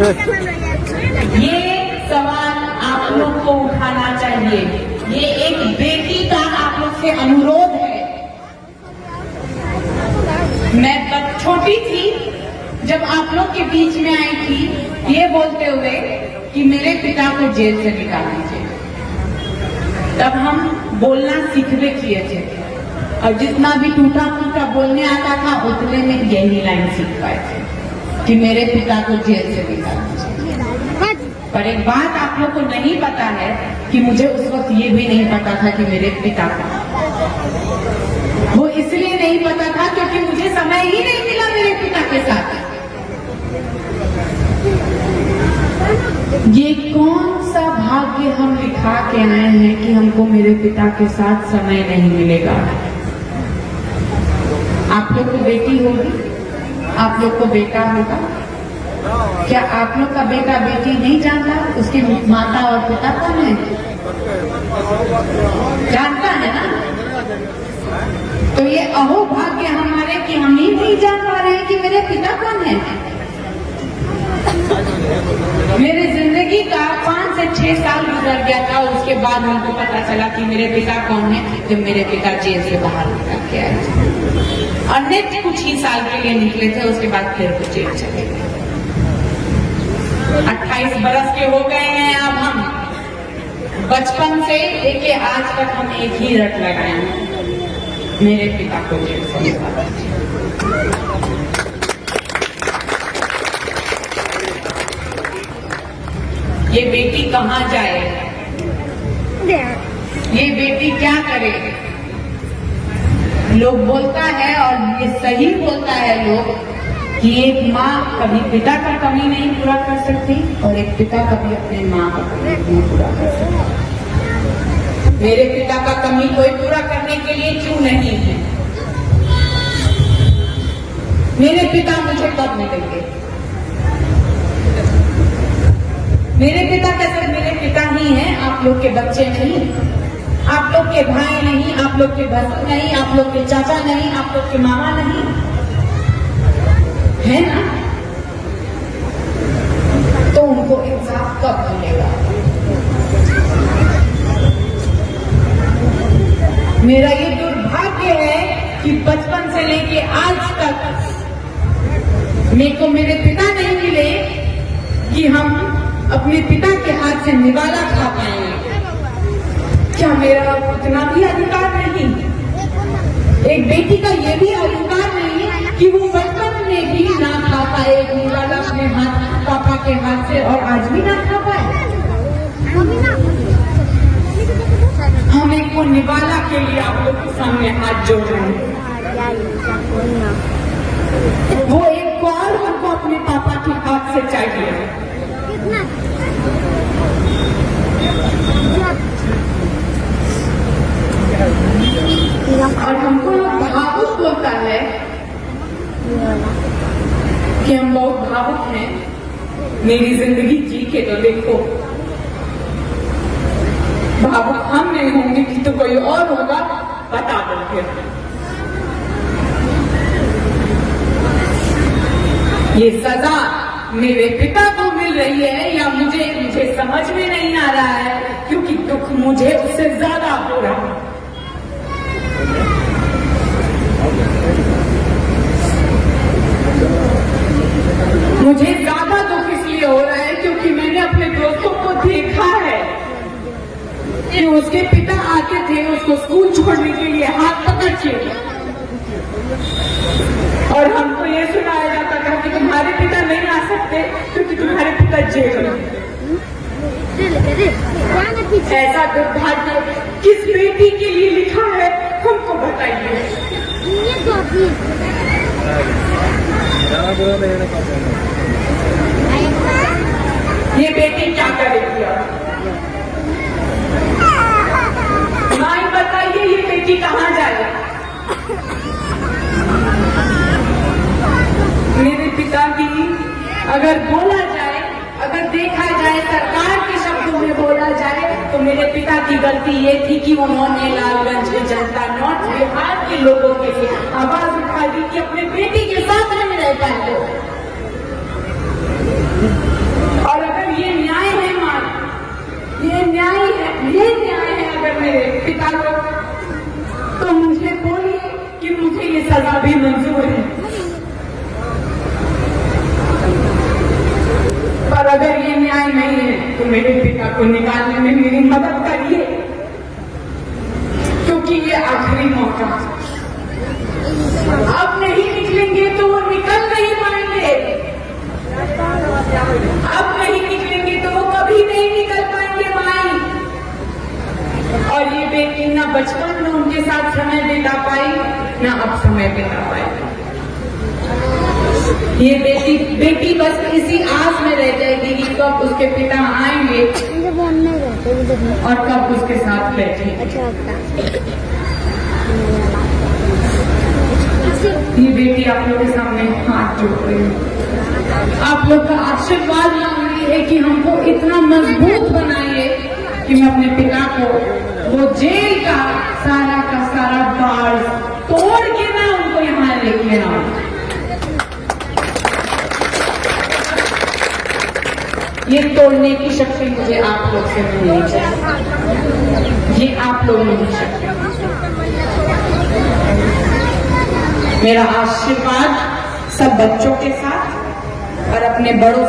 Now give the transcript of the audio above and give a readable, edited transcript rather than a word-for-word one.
ये सवाल आप लोग को उठाना चाहिए। ये एक बेटी का आप लोग से अनुरोध है। मैं छोटी थी जब आप लोग के बीच में आई थी ये बोलते हुए कि मेरे पिता को जेल से निकाल दीजिए, तब हम बोलना सीखने किए थे और जितना भी टूटा फूटा बोलने आता था उतने में यही लाइन सीख पाए थे कि मेरे पिता को जेल से निकाल दीजिए। पर एक बात आप लोग को नहीं पता है कि मुझे उस वक्त ये भी नहीं पता था कि मेरे पिता का, वो इसलिए नहीं पता था क्योंकि मुझे समय ही नहीं मिला मेरे पिता के साथ। ये कौन सा भाग्य हम लिखा के आए हैं कि हमको मेरे पिता के साथ समय नहीं मिलेगा। आप लोग को बेटी होगी, आप लोग को बेटा होगा, क्या आप लोग का बेटा बेटी नहीं जानता उसकी माता और पिता कौन है? जानता है ना? तो ये अहो भाग्य हमारे कि हम ही नहीं जान पा रहे हैं कि मेरे पिता कौन है। मेरे जिंदगी का 5 से 6 साल गुजर गया था, उसके बाद हमको पता चला कि मेरे पिता कौन है जब मेरे पिता जेल से बाहर निकल के आए थे। और नेक्स्ट कुछ ही साल के लिए निकले थे, उसके बाद फिर वो जेल चले गए। 28 बरस के हो गए हैं अब हम। बचपन से लेके आज तक हम एक ही रट लगाए हैं, मेरे पिता को जेल से निकाला। ये बेटी कहाँ जाए, ये बेटी क्या करे? लोग बोलता है और ये सही बोलता है लोग कि एक माँ कभी पिता का कमी नहीं पूरा कर सकती और एक पिता कभी अपने माँ का कमी नहीं पूरा कर सकता। मेरे पिता का कमी कोई पूरा करने के लिए क्यों नहीं है? मेरे पिता मुझे कब मिलेंगे? मेरे पिता का सिर्फ मेरे पिता ही हैं, आप लोग के बच्चे नहीं, आप लोग के भाई नहीं, आप लोग के भसू नहीं, आप लोग के चाचा नहीं, आप लोग के मामा नहीं, है ना? तो उनको इंसाफ कब मिलेगा? मेरा ये दुर्भाग्य है कि बचपन से लेके आज तक मेरे को मेरे पिता नहीं मिले कि हम अपने पिता के हाथ से निवाला खा पाएंगे। क्या मेरा उतना भी अधिकार नहीं? एक बेटी का ये भी अधिकार नहीं कि वो बचपन में भी ना खा पाए निवाला अपने हाथ पापा के हाथ से और आज भी ना खा पाए? हम एक को निवाला के लिए आप लोग के सामने हाथ जोड़ रहे हैं। वो एक बार हमको अपने पापा के हाथ से चाहिए। और हमको भावुक बोलता है कि हम बहुत भावुक हैं। मेरी जिंदगी जी के तो देखो, भावुक हम नहीं होंगे कि तो कोई और होगा, बता दो फिर। ये सजा मेरे पिता को मिल रही है या मुझे समझ में नहीं आ रहा है, क्योंकि दुख मुझे उससे ज्यादा हो रहा है। मुझे ज्यादा दुख इसलिए हो रहा है क्योंकि मैंने अपने दोस्तों को देखा है कि उसके पिता आते थे उसको स्कूल छोड़ने के लिए हाथ पकड़ के, और हमको ये सुनाया जाता था कि तुम्हारे पिता नहीं आ सकते क्योंकि तुम्हारे पिता जेल में। ऐसा दुर्भाग्य किस बेटी के लिए लिखा है हमको बताइए। ये बेटी क्या करेगी? माँ बताइए, ये बेटी कहाँ जाए? मेरे पिता की अगर बोला जाए, अगर देखा जाए, सरकार के शब्दों में बोला जाए तो मेरे पिता की गलती ये थी कि उन्होंने लालगंज की जनता, नॉर्थ बिहार के लोगों के लिए आवाज उठा दी कि अपने बेटी के साथ नहीं रह पाए। ये न्याय है अगर मेरे पिता को, तो मुझे बोलिए कि मुझे ये सजा भी मंजूर है। पर अगर ये न्याय नहीं है तो मेरे पिता को निकालने में मेरी मदद करिए, क्योंकि ये आखिरी मौका। अब नहीं निकलेंगे तो वो निकल नहीं पाएंगे, अब नहीं निकलेंगे तो वो कभी नहीं निकल पाएंगे माई। और ये बेटी ना बचपन में उनके साथ समय बिता पाई, ना अब समय बिता पाई। ये बेटी बस इसी आस में रह जाएगी कि कब उसके पिता आएंगे और कब उसके साथ बैठेंगे। ये बेटी आप लोगों के सामने हाथ जोड़ रही है, आप लोग का आशीर्वाद मांग रही है कि हमको इतना मजबूत बनाइए कि मैं अपने पिता को वो जेल का सारा बाड़ तोड़ के ना उनको यहाँ लेके आऊं। ये तोड़ने की शक्ति मुझे आप लोग से मिलनी चाहिए, ये आप लोगों की शक्ति। मेरा आशीर्वाद सब बच्चों के साथ और अपने बड़ों